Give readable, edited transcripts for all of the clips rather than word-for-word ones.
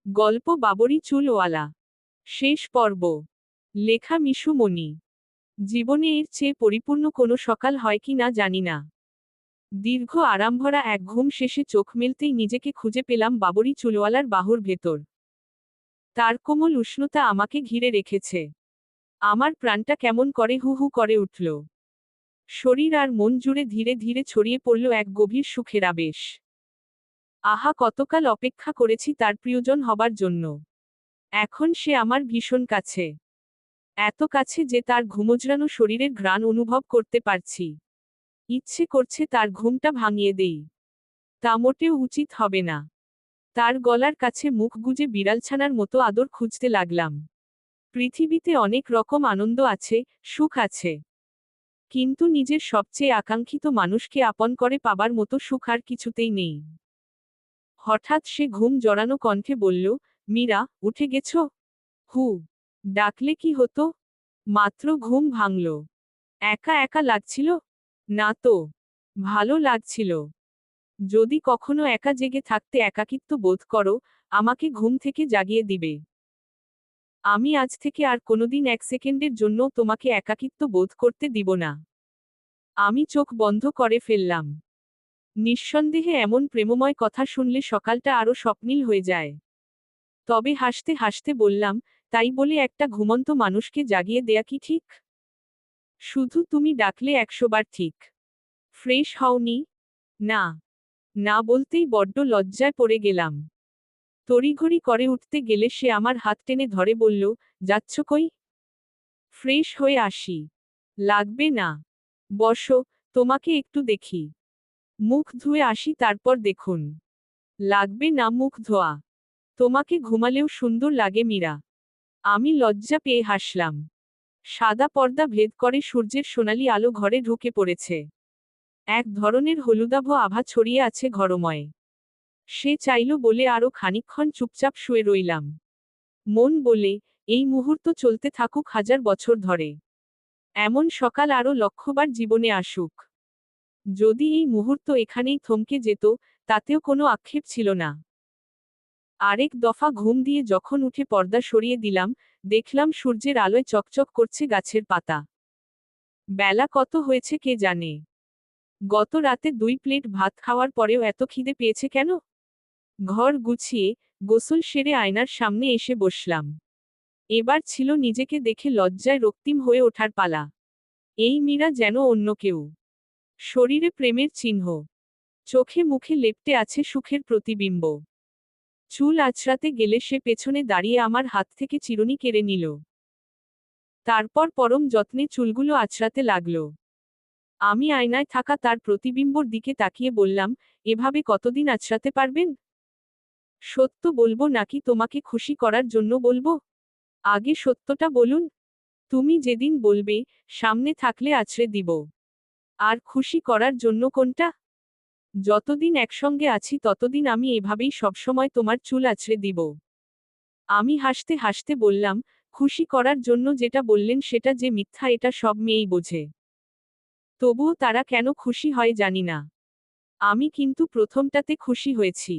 গল্প বাবরি চুলওয়ালা। শেষ পর্ব। লেখা মিশু মনি। জীবনে এর চেয়ে পরিপূর্ণ কোনো সকাল হয় কি না জানি না। দীর্ঘ আরামভরা এক ঘুম শেষে চোখ মেলতেই নিজেকে খুঁজে পেলাম বাবরি চুলওয়ালার বাহুর ভেতর। তার কোমল উষ্ণতা আমাকে ঘিরে রেখেছে। আমার প্রাণটা কেমন করে হু হু করে উঠল। শরীর আর মন জুড়ে ধীরে ধীরে ছড়িয়ে পড়ল এক গভীর সুখের আবেশ। আহা, কতকাল অপেক্ষা করেছি তার প্রিয়জন হবার জন্য। এখন সে আমার ভীষণ কাছে। এত কাছে যে তার ঘুমোজড়ানো শরীরের ঘ্রাণ অনুভব করতে পারছি। ইচ্ছে করছে তার ঘুমটা ভাঙিয়ে দেই। তা মোটেও উচিত হবে না। তার গলার কাছে মুখ গুজে বিড়ালছানার মতো আদর খুঁজতে লাগলাম। পৃথিবীতে অনেক রকম আনন্দ আছে, সুখ আছে। কিন্তু নিজের সবচেয়ে আকাঙ্ক্ষিত মানুষকে আপন করে পাবার মতো সুখ আর কিছুতেই নেই। হঠাৎ সে ঘুম জড়ানো কণ্ঠে বলল, মীরা, উঠে গেছো? হু, ডাকলে কি হতো? মাত্র ঘুম ভাঙল। একা একা লাগছিল? না তো। ভালো লাগছিল। যদি কখনো একা জেগে থাকতে একাকিত্ব বোধ করো, আমাকে ঘুম থেকে জাগিয়ে দিবে। আমি আজ থেকে আর কোনোদিন এক সেকেন্ডের জন্য তোমাকে একাকিত্ব বোধ করতে দিব না। আমি চোখ বন্ধ করে ফেললাম। নিঃসন্দেহে এমন প্রেমময় কথা শুনলে সকালটা আরো স্বপ্নিল হয়ে যায়। তবে হাসতে হাসতে বললাম, তাই বলে একটা ঘুমন্ত মানুষকে জাগিয়ে দেয়া কি ঠিক? শুধু তুমি ডাকলে 100 বার ঠিক। ফ্রেশ হওনি? না। না বলতেই বড্ড লজ্জায় পড়ে গেলাম। তড়িঘড়ি করে উঠতে গেলে সে আমার হাত টেনে ধরে বলল, যাচ্ছ কই? ফ্রেশ হয়ে আসি। লাগবে না। বসো, তোমাকে একটু দেখি। মুখ ধুয়ে আসি তারপর দেখুন। লাগবে না মুখ ধোয়া। তোমাকে ঘুমালেও সুন্দর লাগে মীরা। আমি লজ্জা পেয়ে হাসলাম। সাদা পর্দা ভেদ করে সূর্যের সোনালি আলো ঘরে ঢুকে পড়েছে। এক ধরনের হলুদাভ আভা ছড়িয়ে আছে ঘরময়। সে চাইল বলে আরো খানিকক্ষণ চুপচাপ শুয়ে রইলাম। মন বলে, এই মুহূর্ত চলতে থাকুক 1000 বছর ধরে। এমন সকাল আরো লক্ষবার জীবনে আসুক। যদি এই মুহূর্ত এখানেই থমকে যেত, তাতেও কোনো আক্ষেপ ছিল না। আরেক দফা ঘুম দিয়ে যখন উঠে পর্দা সরিয়ে দিলাম, দেখলাম সূর্যের আলোয় চকচক করছে গাছের পাতা। বেলা কত হয়েছে কে জানে। গত রাতে 2 প্লেট ভাত খাওয়ার পরেও এত খিদে পেয়েছে কেন? ঘর গুছিয়ে, গোসল সেরে আয়নার সামনে এসে বসলাম। এবার ছিল নিজেকে দেখে লজ্জায় রক্তিম হয়ে ওঠার পালা। এই মীরা যেন অন্য কেউ। শরীরে প্রেমের চিহ্ন। চোখে মুখে লেপ্টে আছে সুখের প্রতিবিম্ব। চুল আঁচড়াতে গেলে সে পেছনে দাঁড়িয়ে আমার হাত থেকে চিরুনি কেড়ে নিল। তারপর পরম যত্নে চুলগুলো আঁচড়াতে লাগল। আমি আয়নায় থাকা তার প্রতিবিম্বর দিকে তাকিয়ে বললাম, এভাবে কতদিন আঁচড়াতে পারবেন? সত্য বলবো নাকি তোমাকে খুশি করার জন্য বলবো? আগে সত্যটা বলুন। তুমি যেদিন বলবে, সামনে থাকলে আছড়ে দিব। আর খুশি করার জন্য কোনটা? যতদিন একসঙ্গে আছি ততদিন আমি এভাবেই সবসময় তোমার চুল আছড়ে দিব। আমি হাসতে হাসতে বললাম, খুশি করার জন্য যেটা বললেন সেটা যে মিথ্যা এটা সব মেয়েই বোঝে। তবুও তারা কেন খুশি হয় জানি না। আমি কিন্তু প্রথমটাতে খুশি হয়েছি।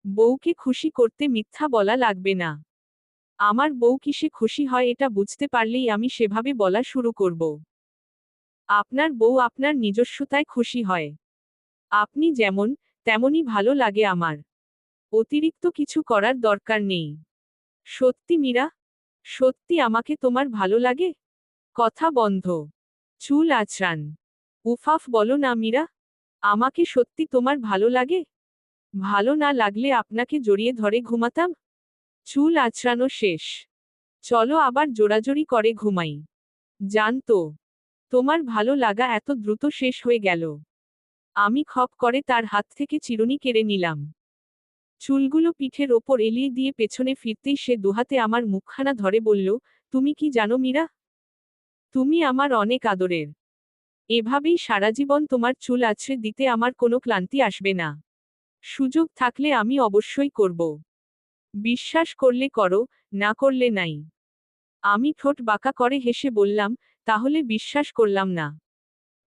বউকে খুশি করতে মিথ্যা বলা লাগবে না। আমার বউ কিসে খুশি হয় এটা বুঝতে পারলেই আমি সেভাবে বলা শুরু করব। আপনার বউ আপনার নিজস্বতায় খুশি হয়। আপনি যেমন, তেমনই ভালো লাগে আমার। অতিরিক্ত কিছু করার দরকার নেই। সত্যি মীরা? সত্যি আমাকে তোমার ভালো লাগে? কথা বন্ধ। চুল আঁচড়ান। উফাফ বলো না মীরা। আমাকে সত্যি তোমার ভালো লাগে? ভালো না লাগলে আপনাকে জড়িয়ে ধরে ঘুমাতাম? চুল আঁচড়ানো শেষ। চলো আবার জোরাজোরি করে ঘুমাই। জানতো। তোমার ভালো লাগা এত দ্রুত শেষ হয়ে গেল। আমি খপ করে তার হাত থেকে চিরুনি কেড়ে নিলাম। চুলগুলো পিঠের ওপর এলিয়ে দিয়ে পেছনে ফিরতেই সে দুহাতে আমার মুখখানা ধরে বলল, তুমি কি জানো মীরা? তুমি আমার অনেক আদরের। এভাবেই সারা জীবন তোমার চুল আছড়ে দিতে আমার কোনো ক্লান্তি আসবে না। সুযোগ থাকলে আমি অবশ্যই করব। বিশ্বাস করলে করো, না করলে নাই। আমি ঠোঁট বাঁকা করে হেসে বললাম, তাহলে বিশ্বাস করলাম না।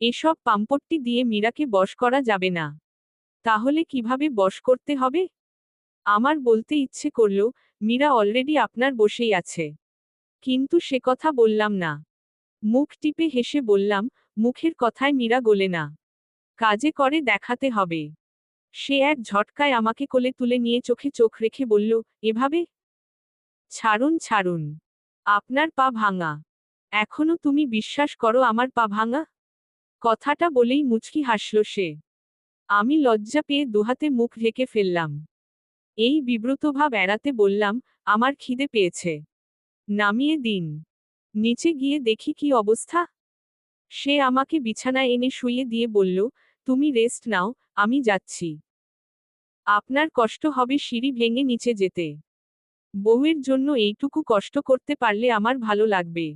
এসব পাম্পট্টি দিয়ে মীরাকে বশ করা যাবে না। তাহলে কিভাবে বশ করতে হবে? আমার বলতে ইচ্ছে করল, মীরা অলরেডি আপনার বসেই আছে। কিন্তু সে কথা বললাম না। মুখ টিপে হেসে বললাম, মুখের কথায় মীরা গোলে না। কাজে করে দেখাতে হবে। সে এক ঝটকায় আমাকে কোলে তুলে নিয়ে চোখে চোখ রেখে বলল, এভাবে? ছাড়ুন ছাড়ুন। আপনার পা ভাঙা। এখনো তুমি বিশ্বাস করো আমার পা ভাঙা? কথাটা বলেই মুচকি হাসল সে। আমি লজ্জা পেয়ে দুহাতে মুখ ঢেকে ফেললাম। এই বিব্রতভাব এড়াতে বললাম, আমার খিদে পেয়েছে। নামিয়ে দিন। নিচে গিয়ে দেখি কি অবস্থা। সে আমাকে বিছানায় এনে শুইয়ে দিয়ে বলল, তুমি রেস্ট নাও, আমি যাচ্ছি। আপনার কষ্ট হবে সিঁড়ি ভেঙে নিচে যেতে। বউয়ের জন্য এইটুকু কষ্ট করতে পারলে আমার ভালো লাগবে।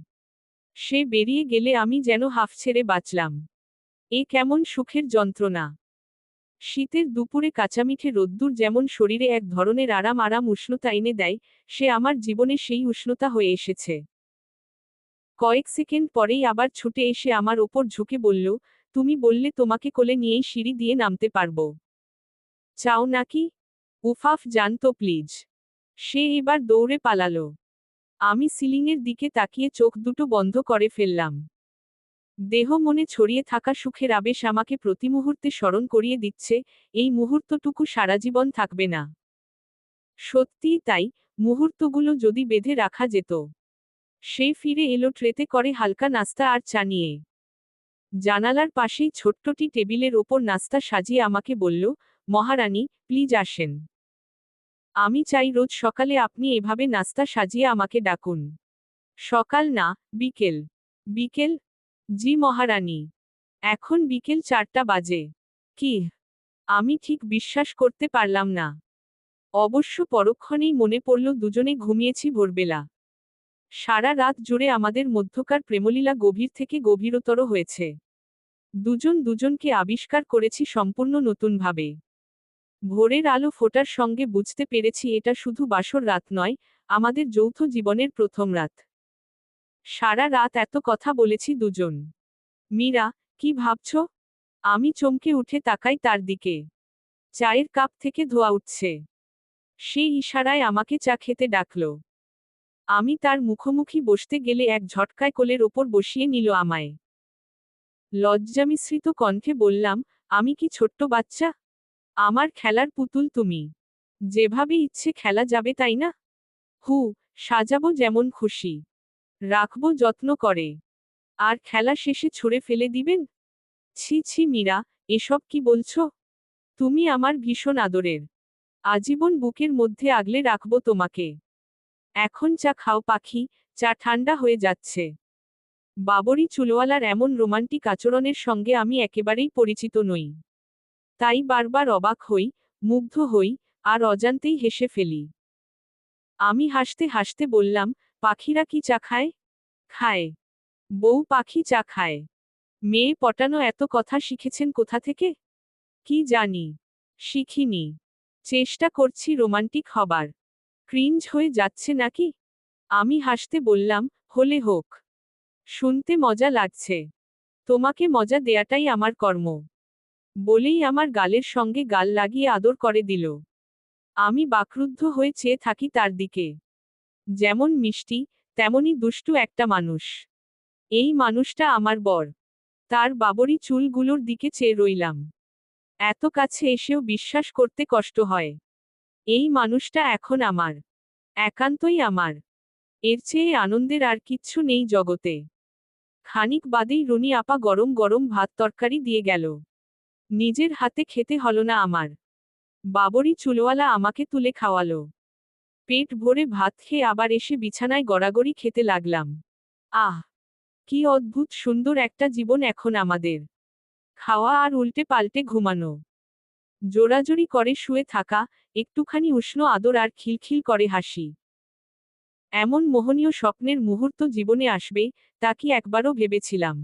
সে বেরিয়ে গেলে আমি যেন হাঁফ ছেড়ে বাঁচলাম। এ কেমন সুখের যন্ত্রণা! শীতের দুপুরে কাঁচামিঠে রোদ্দুর যেমন শরীরে এক ধরনের আরাম আরাম উষ্ণতা এনে দেয়, সে আমার জীবনে সেই উষ্ণতা হয়ে এসেছে। কয়েক সেকেন্ড পরেই আবার ছুটে এসে আমার ওপর ঝুঁকে বলল, তুমি বললে তোমাকে কোলে নিয়েই সিঁড়ি দিয়ে নামতে পারবো। চাও নাকি? উফাফ যান তো প্লিজ। সে এবার দৌড়ে পালালো। আমি সিলিংয়ের দিকে তাকিয়ে চোখ দুটো বন্ধ করে ফেললাম। দেহ মনে ছড়িয়ে থাকা সুখের আবেশ আমাকে প্রতি মুহূর্তে স্মরণ করিয়ে দিচ্ছে, এই মুহূর্তটুকু সারা জীবন থাকবে না। সত্যিই তাই, মুহূর্তগুলো যদি বেঁধে রাখা যেত। সে ফিরে এলো ট্রেতে করে হালকা নাস্তা আর চা নিয়ে। জানালার পাশেই ছোট্টটি টেবিলের ওপর নাস্তা সাজিয়ে আমাকে বলল, মহারানী, প্লিজ আসেন। আমি চাই রোজ সকালে আপনি এভাবে নাস্তা সাজিয়ে আমাকে ডাকুন। সকাল না, বিকেল। বিকেল? জি মহারানী। এখন বিকেল 4টা বাজে। কি? আমি ঠিক বিশ্বাস করতে পারলাম না। অবশ্য পরক্ষণেই মনে পড়ল দুজনে ঘুমিয়েছি ভোরবেলা। সারা রাত জুড়ে আমাদের মধ্যকার প্রেমলীলা গভীর থেকে গভীরতর হয়েছে। দুজন দুজনকে আবিষ্কার করেছি সম্পূর্ণ নতুনভাবে। ভোরের আলো ফোটার সঙ্গে বুঝতে পেরেছি এটা শুধু বাসর রাত নয়, আমাদের যৌথ জীবনের প্রথম রাত। সারা রাত এত কথা বলেছি দুজন। মীরা, কি ভাবছ? আমি চমকে উঠে তাকাই তার দিকে। চায়ের কাপ থেকে ধোঁয়া উঠছে। সে ইশারায় আমাকে চা খেতে ডাকল। আমি তার মুখোমুখি বসতে গেলে এক ঝটকায় কোলের ওপর বসিয়ে নিল আমায়। লজ্জামিশ্রিত কণ্ঠে বললাম, আমি কি ছোট্ট বাচ্চা? আমার খেলার পুতুল তুমি। যেভাবে ইচ্ছে খেলা যাবে তাই না? হু, সাজাবো যেমন খুশি। রাখবো যত্ন করে। আর খেলা শেষে ছুঁড়ে ফেলে দিবেন? ছি ছি মীরা, এসব কি বলছো? তুমি আমার ভীষণ আদরের। আজীবন বুকের মধ্যে আগলে রাখবো তোমাকে। এখন চা খাও পাখি, চা ঠান্ডা হয়ে যাচ্ছে। বাবরি চুলওয়ালার এমন রোমান্টিক আচরণের সঙ্গে আমি একেবারেই পরিচিত নই। তাই বারবার অবাক হই, মুগ্ধ হই, আর অজান্তেই হেসে ফেলি। আমি হাসতে হাসতে বললাম, পাখিরা কি চা খায়? খায়। বউ পাখি চা খায়। মেয়ে পটানো এত কথা শিখেছেন কোথা থেকে? কি জানি। শিখিনি। চেষ্টা করছি রোমান্টিক হবার। ক্রিঞ্জ হয়ে যাচ্ছে নাকি? আমি হাসতে বললাম, হলে হোক। শুনতে মজা লাগছে। তোমাকে মজা দেয়াটাই আমার কর্ম। বলেই আমার গালের সঙ্গে গাল লাগিয়ে আদর করে দিল। আমি বাকরুদ্ধ হয়ে চেয়ে থাকি তার দিকে। যেমন মিষ্টি, তেমনি দুষ্টু একটা মানুষ। এই মানুষটা আমার বর। তার বাবরি চুলগুলোর দিকে চেয়ে রইলাম। এত কাছে এসেও বিশ্বাস করতে কষ্ট হয়। এই মানুষটা এখন আমার। একান্তই আমার। এর চেয়ে আনন্দের আর কিচ্ছু নেই জগতে। খানিক বাদেই রুনি আপা গরম গরম ভাত তরকারি দিয়ে গেল। নিজের হাতে খেতে হলো না আমার। বাবরি চুলওয়ালা আমাকে তুলে খাওয়ালো। পেট ভরে ভাত খেয়ে আবার এসে বিছানায় গড়াগড়ি খেতে লাগলাম। আহ! কি অদ্ভুত সুন্দর একটা জীবন এখন আমাদের। খাওয়া আর উল্টে পাল্টে ঘুমানো। জোরাজুরি করে শুয়ে থাকা, একটুখানি উষ্ণ আদর আর খিলখিল করে হাসি। এমন মোহনীয় স্বপ্নের মুহূর্ত জীবনে আসবে, তা কি একবারও ভেবেছিলাম?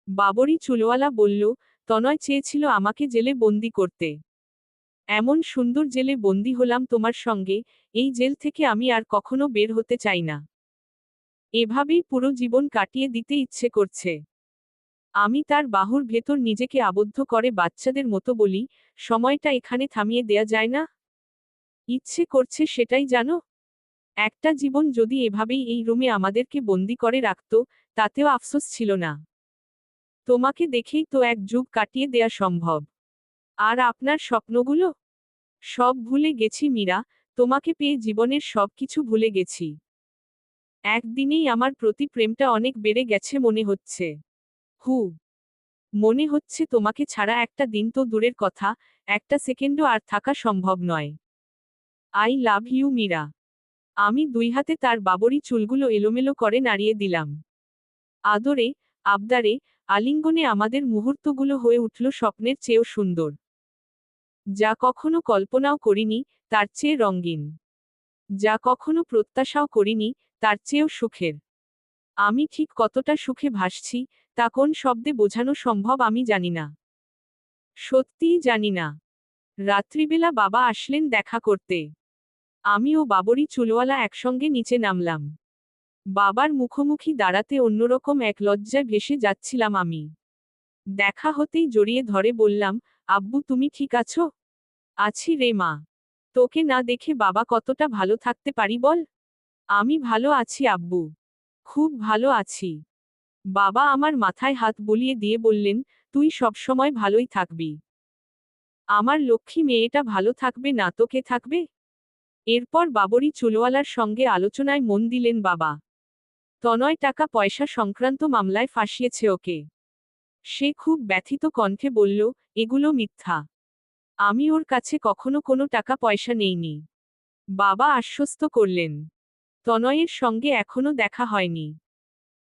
বাবরি চুলওয়ালা বলল, তনয় চেয়েছিল আমাকে জেলে বন্দি করতে। এমন সুন্দর জেলে বন্দি হলাম তোমার সঙ্গে, এই জেল থেকে আমি আর কখনো বের হতে চাই না। এভাবেই পুরো জীবন কাটিয়ে দিতে ইচ্ছে করছে। আমি তার বাহুর ভেতর নিজেকে আবদ্ধ করে বাচ্চাদের মতো বলি, সময়টা এখানে থামিয়ে দেয়া যায় না? ইচ্ছে করছে সেটাই জানো। একটা জীবন যদি এভাবেই এই রুমে আমাদেরকে বন্দি করে রাখত, তাতেও আফসোস ছিল না। তোমাকে দেখেই তো এক যুগ কাটিয়ে দেয়া সম্ভব। আর আপনার স্বপ্নগুলো? সব ভুলে গেছি মীরা, তোমাকে পেয়ে জীবনের সব কিছু ভুলে গেছি। একদিনেই আমার প্রতি প্রেমটা অনেক বেড়ে গেছে মনে হচ্ছে। হু, মনে হচ্ছে তোমাকে ছাড়া একটা দিন তো দূরের কথা, একটা সেকেন্ডও আর থাকা সম্ভব নয়। I love you Meera. আমি দুই হাতে তার বাবরি চুলগুলো এলোমেলো করে নাড়িয়ে দিলাম। আদরে, আবদারে, আলিঙ্গনে আমাদের মুহূর্তগুলো হয়ে উঠল স্বপ্নের চেয়েও সুন্দর। যা কখনো কল্পনাও করিনি, তার চেয়ে রঙিন। যা কখনো প্রত্যাশাও করিনি, তার চেয়েও সুখের। আমি ঠিক কতটা সুখে ভাসছি, তা কোন শব্দে বোঝানো সম্ভব আমি জানি না। সত্যিই জানি না। রাত্রিবেলা বাবা আসলেন দেখা করতে। আমি ও বাবরি চুলওয়ালা একসঙ্গে নিচে নামলাম। বাবার মুখোমুখি দাঁড়াতে অন্যরকম এক লজ্জায় ভেসে যাচ্ছিলাম আমি। দেখা হতেই জড়িয়ে ধরে বললাম, আব্বু তুমি ঠিক আছো? আছি রে মা। তোকে না দেখে বাবা কতটা ভালো থাকতে পারি বল? আমি ভালো আছি আব্বু। খুব ভালো আছি। বাবা আমার মাথায় হাত বুলিয়ে দিয়ে বললেন, তুই সবসময় ভালোই থাকবি। আমার লক্ষ্মী মেয়েটা ভালো থাকবে না তো কে থাকবে? এরপর বাবরি চুলওয়ালার সঙ্গে আলোচনায় মন দিলেন বাবা। তনয় টাকা পয়সা সংক্রান্ত মামলায় ফাঁসিয়েছে ওকে। সে খুব ব্যথিত কণ্ঠে বলল, এগুলো মিথ্যা। আমি ওর কাছে কখনো কোনো টাকা পয়সা নেইনি। বাবা আশ্বস্ত করলেন। তনয়ের সঙ্গে এখনো দেখা হয়নি।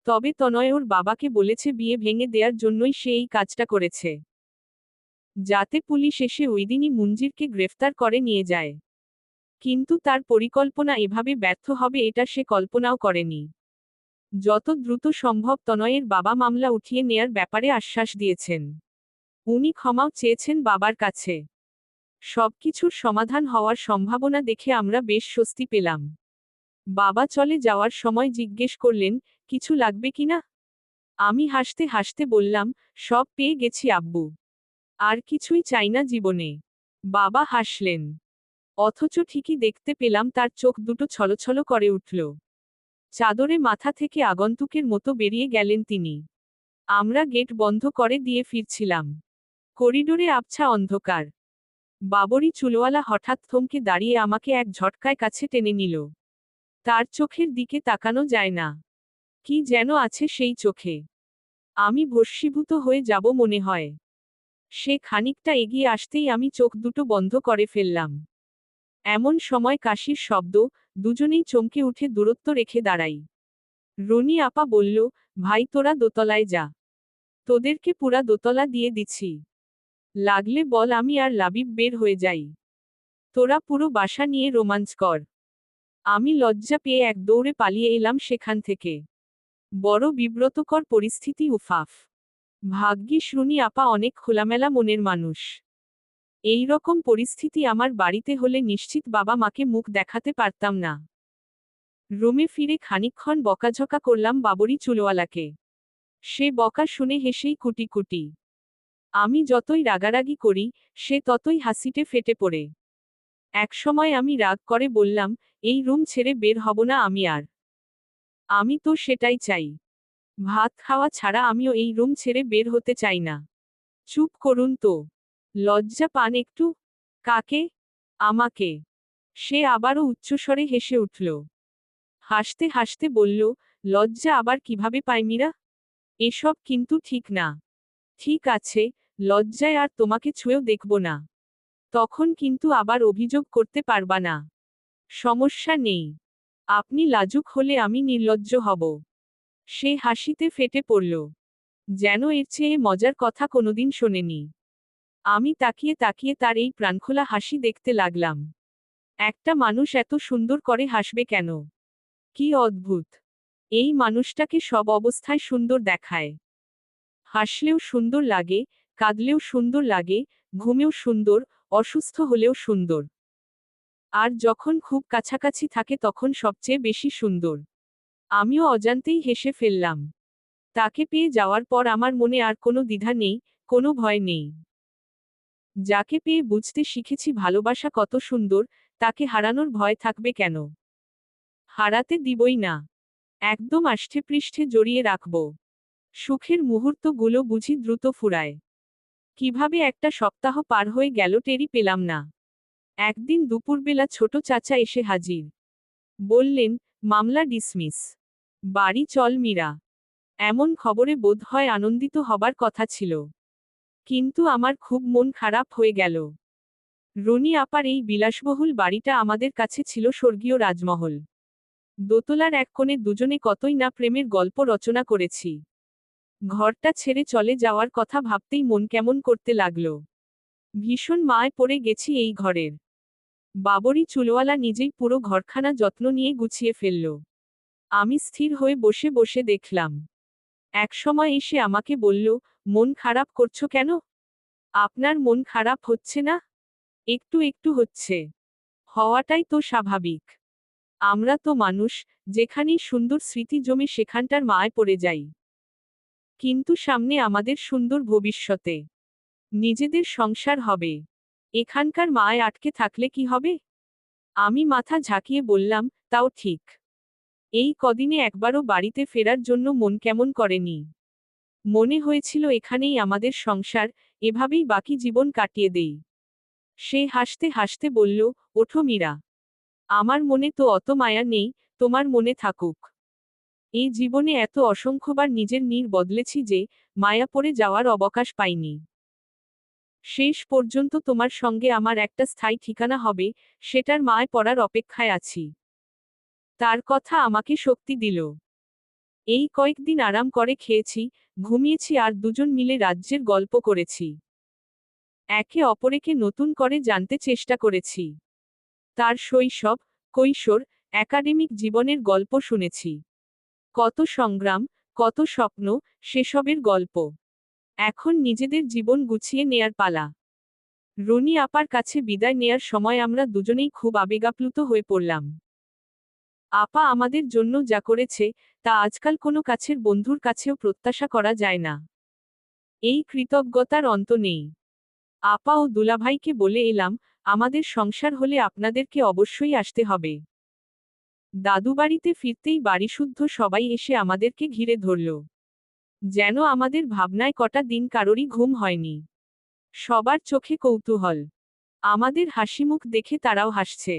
তবে তনয় ওর বাবাকে বলেছে বিয়ে ভেঙে দেয়ার জন্যই সে এই কাজটা করেছে। যাতে পুলিশ এসে ওইদিনই মঞ্জিরকে গ্রেফতার করে নিয়ে যায়। কিন্তু তার পরিকল্পনা এভাবে ব্যর্থ হবে এটা সে কল্পনাও করেনি। যত দ্রুত সম্ভব তনয়ের বাবা মামলা উঠিয়ে নেয়ার ব্যাপারে আশ্বাস দিয়েছেন। উনি ক্ষমাও চেয়েছেন বাবার কাছে। সবকিছুর সমাধান হওয়ার সম্ভাবনা দেখে আমরা বেশ স্বস্তি পেলাম। বাবা চলে যাওয়ার সময় জিজ্ঞেস করলেন, কিছু লাগবে কিনা? আমি হাসতে হাসতে বললাম, সব পেয়ে গেছি আব্বু। আর কিছুই চাই না জীবনে। বাবা হাসলেন। অথচ ঠিকই দেখতে পেলাম তার চোখ দুটো ছলছল করে উঠল। চাদরে মাথা থেকে আগন্তুকের মতো বেরিয়ে গেলেন তিনি। আমরা গেট বন্ধ করে দিয়ে ফিরছিলাম। করিডোরে আবছা অন্ধকার। বাবরি চুলওয়ালা হঠাৎ থমকে দাঁড়িয়ে আমাকে এক ঝটকায় কাছে টেনে নিল। তার চোখের দিকে তাকানো যায় না। কি যেন আছে সেই চোখে। আমি ভস্মীভূত হয়ে যাব মনে হয়। সে খানিকটা এগিয়ে আসতেই আমি চোখ দুটো বন্ধ করে ফেললাম। এমন সময় কাশির শব্দ, দুজনেই চমকে উঠে দূরত্ব রেখে দাঁড়াই। রনি আপা বলল, ভাই তোরা দোতলায় যা। তোদেরকে পুরা দোতলা দিয়ে দিছি। লাগলে বল আমি আর লাবিব বের হয়ে যাই। তোরা পুরো বাসা নিয়ে রোমাঞ্চ কর। আমি লজ্জা পেয়ে এক দৌড়ে পালিয়ে এলাম সেখান থেকে। বড় বিব্রতকর পরিস্থিতি উফাফ। ভাগ্যিস রুনি আপা অনেক খোলামেলা মনের মানুষ। এই রকম পরিস্থিতি আমার বাড়িতে হলে নিশ্চিত বাবা মাকে মুখ দেখাতে পারতাম না। রুমে ফিরে খানিকক্ষণ বকাঝকা করলাম বাবরি চুলওয়ালাকে। সে বকা শুনে হেসেই কুটি কুটি। আমি যতই রাগারাগি করি, সে ততই হাসিতে ফেটে পড়ে। একসময় আমি রাগ করে বললাম, এই রুম ছেড়ে বের হব না আমি আর। আমি তো সেটাই চাই। ভাত খাওয়া ছাড়া আমিও এই রুম ছেড়ে বের হতে চাই না। চুপ করুন তো। লজ্জা পান একটু? কাকে? আমাকে। সে আবারও উচ্চস্বরে হেসে উঠল। হাসতে হাসতে বলল, লজ্জা আবার কিভাবে পায় মীরা? এসব কিন্তু ঠিক না। ঠিক আছে, লজ্জায় আর তোমাকে ছুঁয়েও দেখব না। তখন কিন্তু আবার অভিযোগ করতে পারবা না। সমস্যা নেই। আপনি লাজুক হলে আমি নির্লজ্জ হব। সে হাসিতে ফেটে পড়ল। যেন এর চেয়ে মজার কথা কোনোদিন শোনেনি। আমি তাকিয়ে তাকিয়ে তার এই প্রাণখোলা হাসি দেখতে লাগলাম। একটা মানুষ এত সুন্দর করে হাসবে কেন? কি অদ্ভুত! এই মানুষটাকে সব অবস্থায় সুন্দর দেখায়। হাসলেও সুন্দর লাগে, কাঁদলেও সুন্দর লাগে, ঘুমেও সুন্দর, অসুস্থ হলেও সুন্দর। আর যখন খুব কাছাকাছি থাকে তখন সবচেয়ে বেশি সুন্দর। আমিও অজান্তেই হেসে ফেললাম। তাকে পেয়ে যাওয়ার পর আমার মনে আর কোনো দ্বিধা নেই, কোনো ভয় নেই। যাকে পেয়ে বুঝতে শিখেছি ভালোবাসা কত সুন্দর, তাকে হারানোর ভয় থাকবে কেন? হারাতে দিবই না। একদম আষ্টেপৃষ্ঠে জড়িয়ে রাখব। সুখের মুহূর্তগুলো বুঝি দ্রুত ফুরায়। কিভাবে একটা সপ্তাহ পার হয়ে গেল টেরই পেলাম না। একদিন দুপুরবেলা ছোট চাচা এসে হাজির। বললেন, মামলা ডিসমিস। বাড়ি চল মীরা। এমন খবরে বোধ হয় আনন্দিত হবার কথা ছিল। কিন্তু আমার খুব মন খারাপ হয়ে গেল। রনি আপার এই বিলাসবহুল বাড়িটা আমাদের কাছে ছিল স্বর্গীয় রাজমহল। দোতলার এক কোণে দুজনে কতই না প্রেমের গল্প রচনা করেছি। ঘরটা ছেড়ে চলে যাওয়ার কথা ভাবতেই মন কেমন করতে লাগলো। ভীষণ মায় পড়ে গেছি এই ঘরের। বাবরি চুলওয়ালা নিজেই পুরো ঘরখানা যত্ন নিয়ে গুছিয়ে ফেলল। আমি স্থির হয়ে বসে বসে দেখলাম। একসময় এসে আমাকে বলল, মন খারাপ করছো কেন? আপনার মন খারাপ হচ্ছে না? একটু একটু হচ্ছে। হওয়াটাই তো স্বাভাবিক। আমরা তো মানুষ, যেখানেই সুন্দর স্মৃতি জমে সেখানটার মায় পড়ে যাই। কিন্তু সামনে আমাদের সুন্দর ভবিষ্যতে নিজেদের সংসার হবে। এখানকার মায় আটকে থাকলে কি হবে? আমি মাথা ঝাঁকিয়ে বললাম, তাও ঠিক। এই কদিনে একবারও বাড়িতে ফেরার জন্য মন কেমন করেনি। মনে হয়েছিল এখানেই আমাদের সংসার, এভাবেই বাকি জীবন কাটিয়ে দেই। সে হাসতে হাসতে বলল, ওঠো মীরা। আমার মনে তো অত মায়া নেই, তোমার মনে থাকুক। এই জীবনে এত অসংখ্যবার নিজের নীড় বদলেছি যে, মায়া পড়ে যাওয়ার অবকাশ পাইনি। শেষ পর্যন্ত তোমার সঙ্গে আমার একটা স্থায়ী ঠিকানা হবে, সেটার মায় পড়ার অপেক্ষায় আছি। তার কথা আমাকে শক্তি দিল। এই কয়েকদিন আরাম করে খেয়েছি, ঘুমিয়েছি আর দুজন মিলে রাজ্যের গল্প করেছি। একে অপরকে নতুন করে জানতে চেষ্টা করেছি। তার শৈশব, কৈশোর, একাডেমিক জীবনের গল্প শুনেছি। কত সংগ্রাম, কত স্বপ্ন, সেসবের গল্প। এখন নিজেদের জীবন গুছিয়ে নেয়ার পালা। রনি আপার কাছে বিদায় নেয়ার সময় আমরা দুজনেই খুব আবেগাপ্লুত হয়ে পড়লাম। আপা আমাদের জন্য যা করেছে, তা আজকাল কোনো কাছের বন্ধুর কাছেও প্রত্যাশা করা যায় না। এই কৃতজ্ঞতার অন্ত নেই। আপা ও দুলাভাইকে বলে এলাম, আমাদের সংসার হলে আপনাদেরকে অবশ্যই আসতে হবে। দাদুবাড়িতে ফিরতেই বাড়িসুদ্ধ সবাই এসে আমাদেরকে ঘিরে ধরল। যেন আমাদের ভাবনায় কটা দিন কারোরই ঘুম হয়নি। সবার চোখে কৌতূহল। আমাদের হাসিমুখ দেখে তারাও হাসছে।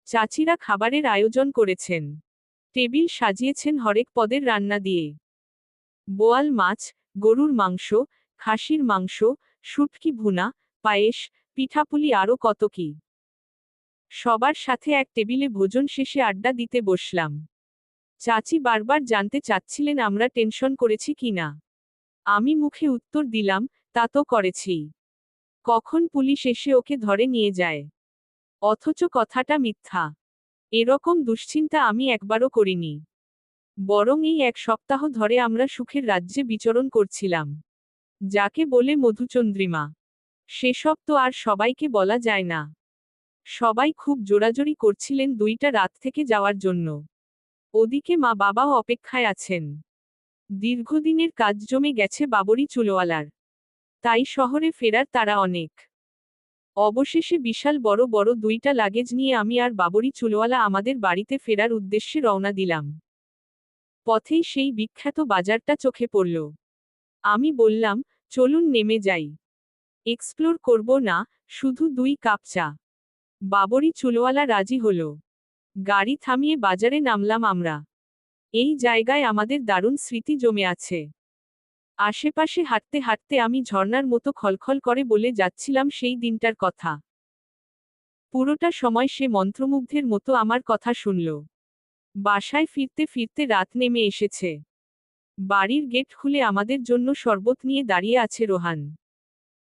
চাচিরা খাবারের আয়োজন করেছেন। টেবিল সাজিয়েছেন হরেক পদের রান্না দিয়ে। বোয়াল মাছ, গরুর মাংস, খাসির মাংস, শুটকি ভুনা, পায়েস, পিঠাপুলি আরও কত কি। সবার সাথে এক টেবিলে ভোজন শেষে আড্ডা দিতে বসলাম। চাচি বারবার জানতে চাচ্ছিলেন আমরা টেনশন করেছি কি না। আমি মুখে উত্তর দিলাম, তা তো করেছি। কখন পুলিশ এসে ওকে ধরে নিয়ে যায়। অথচ কথাটা মিথ্যা। এরকম দুশ্চিন্তা আমি একবারও করিনি। বরং এই এক সপ্তাহ ধরে আমরা সুখের রাজ্যে বিচরণ করছিলাম। যাকে বলে মধুচন্দ্রিমা। সেসব তো আর সবাইকে বলা যায় না। সবাই খুব জোরাজোরি করছিলেন 2টা রাত থেকে যাওয়ার জন্য। ওদিকে মা বাবাও অপেক্ষায় আছেন। দীর্ঘদিনের কাজ জমে গেছে বাবরি চুলোয়ালার। তাই শহরে ফেরার তারা অনেক। অবশেষে বিশাল বড় বড় 2টা লাগেজ নিয়ে আমি আর বাবরি চুলোয়ালা আমাদের বাড়িতে ফেরার উদ্দেশ্যে রওনা দিলাম। পথেই সেই বিখ্যাত বাজারটা চোখে পড়ল। আমি বললাম, চলুন নেমে যাই। এক্সপ্লোর করব না, শুধু 2 কাপ চা। বাবরি চুলোয়ালা রাজি হলো। গাড়ি থামিয়ে বাজারে নামলাম আমরা। এই জায়গায় আমাদের দারুণ স্মৃতি জমে আছে। আশেপাশে হাঁটতে হাঁটতে আমি ঝর্ণার মতো খলখল করে বলে যাচ্ছিলাম সেই দিনটার কথা। পুরোটা সময় সে মন্ত্রমুগ্ধের মতো আমার কথা শুনল। বাসায় ফিরতে ফিরতে রাত নেমে এসেছে। বাড়ির গেট খুলে আমাদের জন্য শরবত নিয়ে দাঁড়িয়ে আছে রোহান।